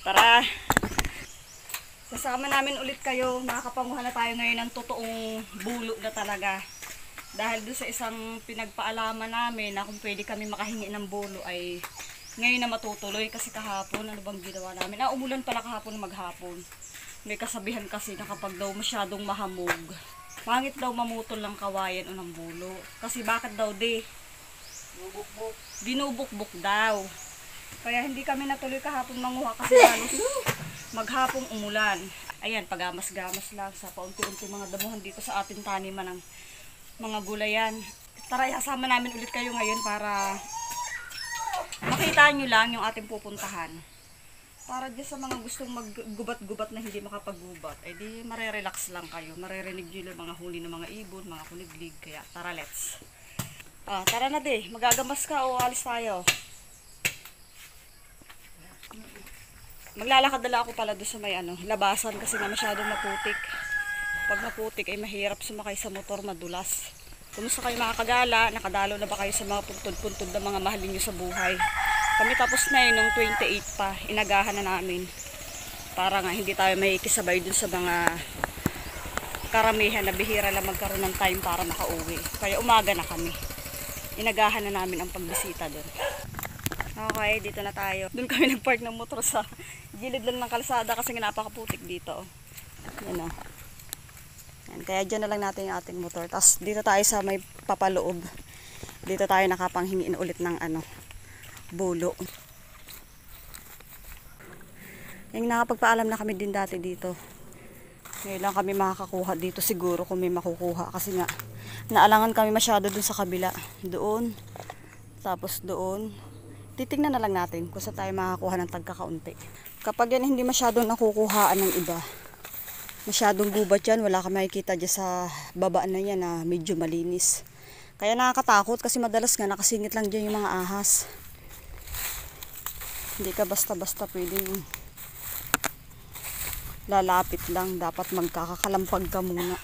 Tara! Sasama namin ulit kayo. Makakapanguha na tayo ngayon ng totoong bulo na talaga. Dahil doon sa isang pinagpaalaman namin na kung pwede kami makahingi ng bulo ay ngayon na matutuloy kasi kahapon, ano bang ginawa namin? Umulan pala kahapon maghapon. May kasabihan kasi na kapag daw masyadong mahamog, pangit daw mamutol ng kawayan o ng bulo. Kasi bakit daw binubukbuk daw. Kaya hindi kami natuloy kahapon manguha kasi halos maghapong umulan. Ayan, pagamas-gamas lang sa paunti-unti mga damuhan dito sa ating taniman ng mga gulayan. Tara, isasama namin ulit kayo ngayon para makita nyo lang yung ating pupuntahan. Para dyan sa mga gustong maggubat-gubat na hindi makapaggubat, ay di marerelax lang kayo. Maririnig nyo yung mga huli ng mga ibon, mga kuniglig. Kaya tara, let's. Tara na di, magagamas ka o alis tayo. Maglalakad dala ako pala doon sa may labasan kasi na masyadong maputik. Pag maputik ay mahirap sumakay sa motor, madulas. Kumusta kayo mga kagala? Nakadalo na ba kayo sa mga puntod-puntod na mga mahalin nyo sa buhay? Kami tapos na yun nung 28 pa, inagahan na namin. Para nga hindi tayo may ikisabay dun sa mga karamihan na bihira lang magkaroon ng time para makauwi. Kaya umaga na kami. Inagahan na namin ang pagbisita dun. Okay, dito na tayo. Doon kami nagpark ng motor sa gilid lang ng kalsada kasi napakaputik dito. Yan o. Yan, kaya dyan na lang natin yung ating motor. Tapos dito tayo sa may papaloob. Dito tayo nakapanghingiin ulit ng bulo. Yung nakapagpaalam na kami din dati dito. Ngayon lang kami makakakuha dito siguro kung may makukuha. Kasi nga, naalangan kami masyado dun sa kabila. Doon. Tapos doon. Titignan na lang natin kung saan tayo makakuha ng tagkakaunti. Kapag yan hindi masyadong nakukuhaan ng iba, masyadong gubat yan, wala ka makikita dyan sa baba na yan na medyo malinis. Kaya nakakatakot kasi madalas nga nakasingit lang dyan yung mga ahas. Hindi ka basta-basta pwedeng lalapit lang. Dapat magkakakalampag ka muna.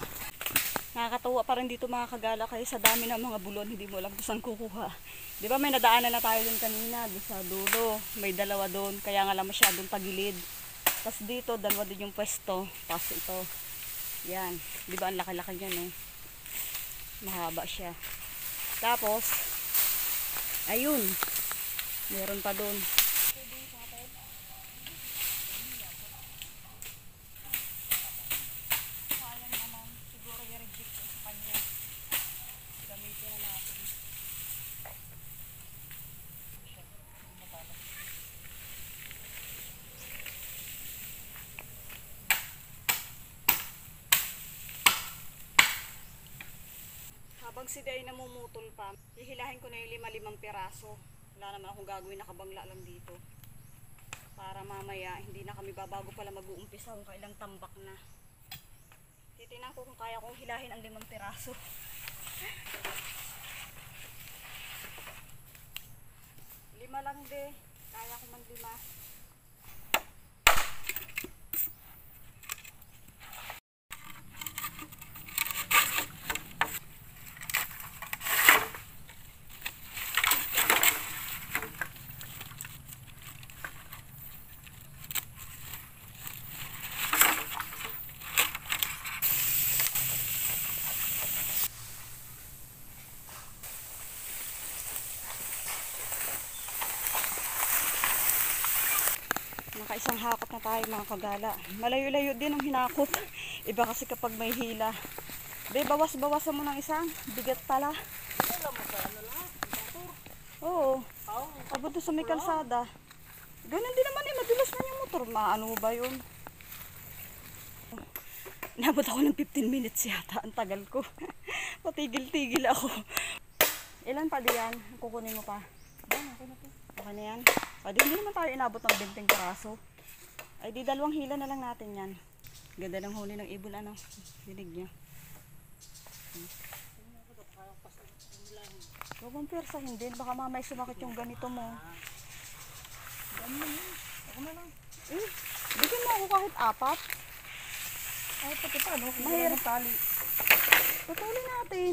Nakakatuwa pa rin dito mga kagala kasi sa dami ng mga bulon, hindi mo alam kung saan kukuha. Di ba may nadaanan na tayo dun kanina, dun sa dulo. May dalawa doon, kaya nga lang masyadong tagilid. Tapos dito, dalawa din yung pwesto. Tapos ito, yan. Di ba ang laki-laki niyan eh. Mahaba siya. Tapos, ayun. Meron pa doon. Habang si Day namumutol pa, hihilahin ko na yung 5 piraso. Wala naman akong gagawin, nakabangla lang dito. Para mamaya, hindi na kami babago pala mag-uumpisa kung kailang tambak na. Titingnan ko kung kaya kong hilahin ang 5 piraso. Lima lang de, kaya ko man 5. Nakaisang hakot na tayo mga kagala. Malayo-layo din ang hinakot. Iba kasi kapag may hila. Be, bawas-bawasan mo ng isang. Bigat pala. Oo. Abot doon sa may kalsada. Ganun din naman eh. Madulas man yung motor. Ano ba yun? Nabot ako ng 15 minutes yata. Ang tagal ko. Patigil-tigil ako. Ilan pa diyan? Kukunin mo pa. Okay na yan. Pwede hindi naman tayo inabot ng 20 piraso. Ay di 2 hila na lang natin yan. Ganda ng huli ng ibon Dinig niya. Huwag mong persahin din. Baka mamay sumakit yung ganito mo. Ako na lang. Bigyan mo ako kahit 4. Ay pati pa mahirap tali. Patuloy natin.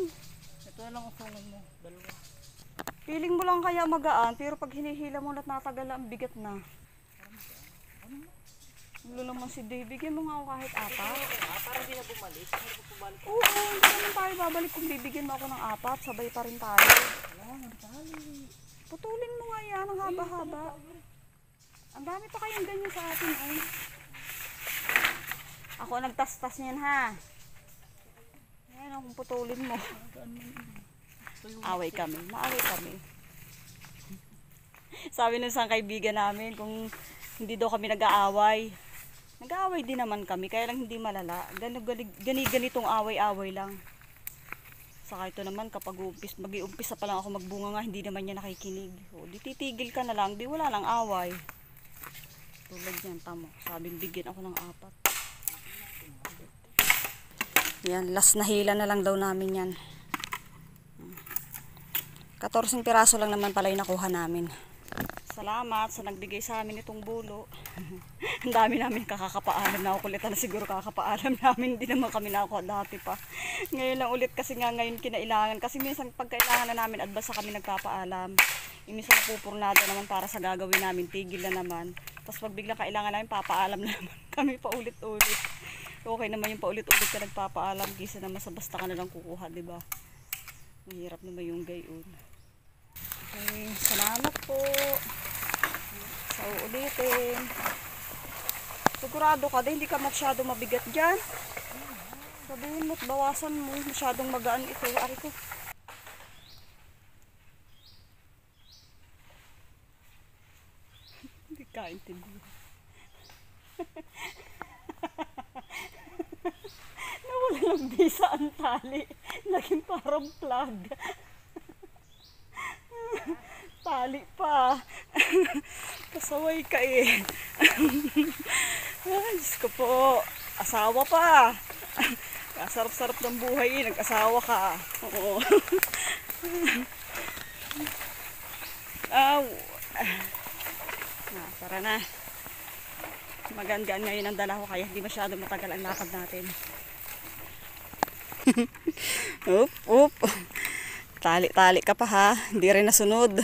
Ito na lang ang sungan mo. 2. Feeling mo lang kaya magaan, pero pag hinihila mo at natagal ang bigat na. Ulo naman si Dave. Bigyan mo nga ako kahit apat. Parang di na bumalik. Ano po bumalik? Oo, hindi naman tayo babalik kung bibigyan mo ako ng apat. Sabay pa rin tayo. Putulin mo nga yan. Ang haba-haba. Ang dami pa kayong ganyan sa atin. Eh. Ako nagtas-tas niyan ha. Ayan kung putulin mo. Away kami. Maaway kami. Sabi ng isang kaibigan namin kung hindi daw kami nag-aaway. Nag-aaway din naman kami, kaya lang hindi malala. Ganitong away-away lang. Saka ito naman kapag mag-iumpisa pa lang ako magbunga nga, hindi naman niya nakikinig. O, di titigil ka na lang, di wala lang away. Tulad yan, tamo. Sabing bigyan ako ng apat. Yan, last na hila na lang daw namin yan. 14 piraso lang naman pala yung nakuha namin. Salamat sa nagbigay sa amin itong bulo. Ang dami namin kakakapaalam na kulitan na siguro kakapaalam namin. Hindi naman kami nakuha dati pa. Ngayon lang ulit kasi nga ngayon kinailangan. Kasi minsan pagkailangan na namin advance kami nagpapaalam. Minsan napupurnado naman para sa gagawin namin. Tigil na naman. Tapos pag biglang kailangan namin papaalam na naman kami paulit-ulit. Okay naman yung paulit-ulit ka nagpapaalam. Kisa naman sa basta ka na lang kukuha, diba? Mahirap naman yung gayon. Okay, salamat po. So, ulitin. Sigurado ka din, hindi ka masyado mabigat dyan. Sabihin mo't bawasan mo. Masyadong magaan ito. Ari ko. Hindi ka intindihan. Nawala ng bisa ang tali. Naging parang plug. Tali pa. Pasaway ka eh. Ay, Diyos ko po. Asawa pa. Kasarap-sarap ng buhay eh. Nag-asawa ka. Oo. Aw. Tara na. Magaan-gaan ngayon ang dala ko kaya hindi masyado matagal ang lakad natin. Oop, oop. Tali-tali ka pa ha. Hindi rin nasunod.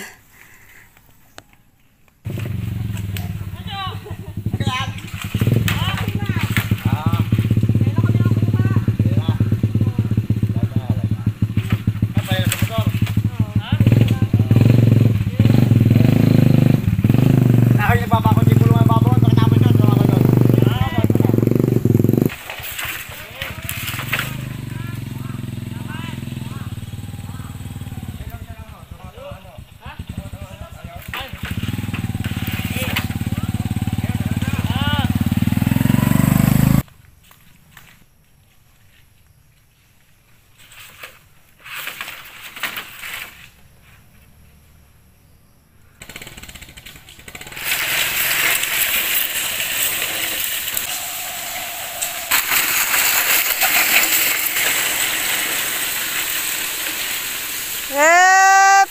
Hep!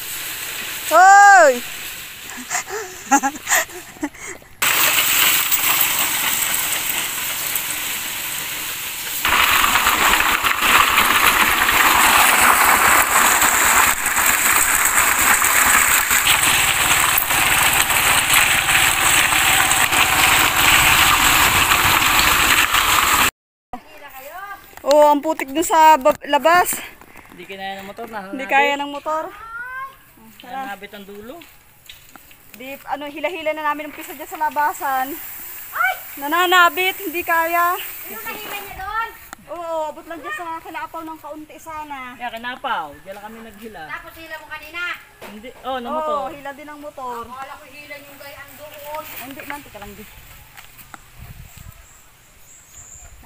Hoy! Oh, ang putik dun sa labas. Hindi kaya ng motor na. Hindi kaya ng motor. Nanabit ang dulo. Di, ano, hila-hila na namin ang pisa dyan sa labasan. Ay! Nananabit, hindi kaya. Ano nahila niya doon? Oo, abot lang dyan sa kilaapaw ng kaunti sana. Kaya kinapaw. Diyan lang kami naghila. Tapos hila mo kanina. Hindi. Oh, ng Oo, motor. hila din ang motor. Akala ko hila yung gayaan doon. Ay, hindi man, tika lang di.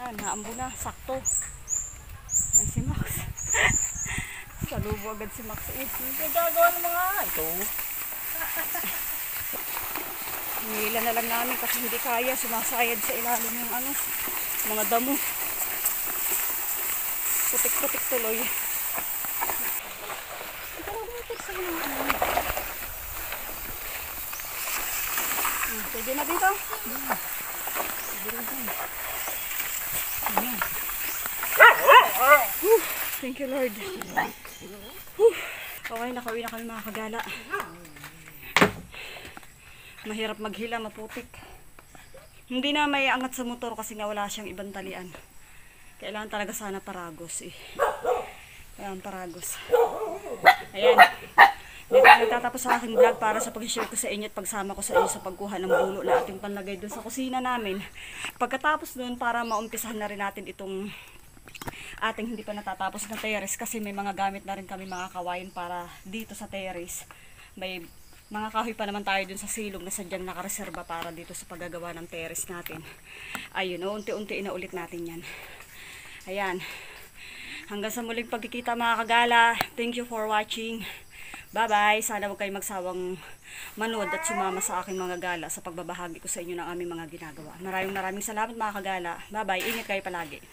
Yan, naambo na, sakto. Ay, si Max. Salubo agad si Max eh. Hindi gagawa ng mga ito. Hila na lang namin kasi hindi kaya, sumasayad sa ilalim ng ano, mga damo. Putik-putik tuloy. Pwede na dito. Thank you, Lord. Okay, nakauwi na kami mga kagala. Mahirap maghila, maputik. Hindi na may angat sa motor kasi nga wala siyang ibang talian. Kailangan talaga sana paragos eh. Ayan, paragos. Ayan. Dito na nagtatapos sa aking vlog para sa pag-share ko sa inyo at pagsama ko sa inyo sa pagkuha ng bulo na ating panlagay doon sa kusina namin. Pagkatapos doon, para maumpisahan na rin natin itong ating hindi pa natatapos na terrace kasi may mga gamit na rin kami mga kawain para dito sa terrace. May mga kahoy pa naman tayo dun sa silong na sadyang nakareserba para dito sa paggagawa ng terrace natin. Ayun, unti-unti na ulit natin yan. Ayan. Hanggang sa muling pagkikita mga kagala. Thank you for watching. Bye-bye. Sana huwag kayong magsawang manood at sumama sa aking mga gala sa pagbabahagi ko sa inyo ng aming mga ginagawa. Maraming salamat mga kagala. Bye-bye. Ingat kayo palagi.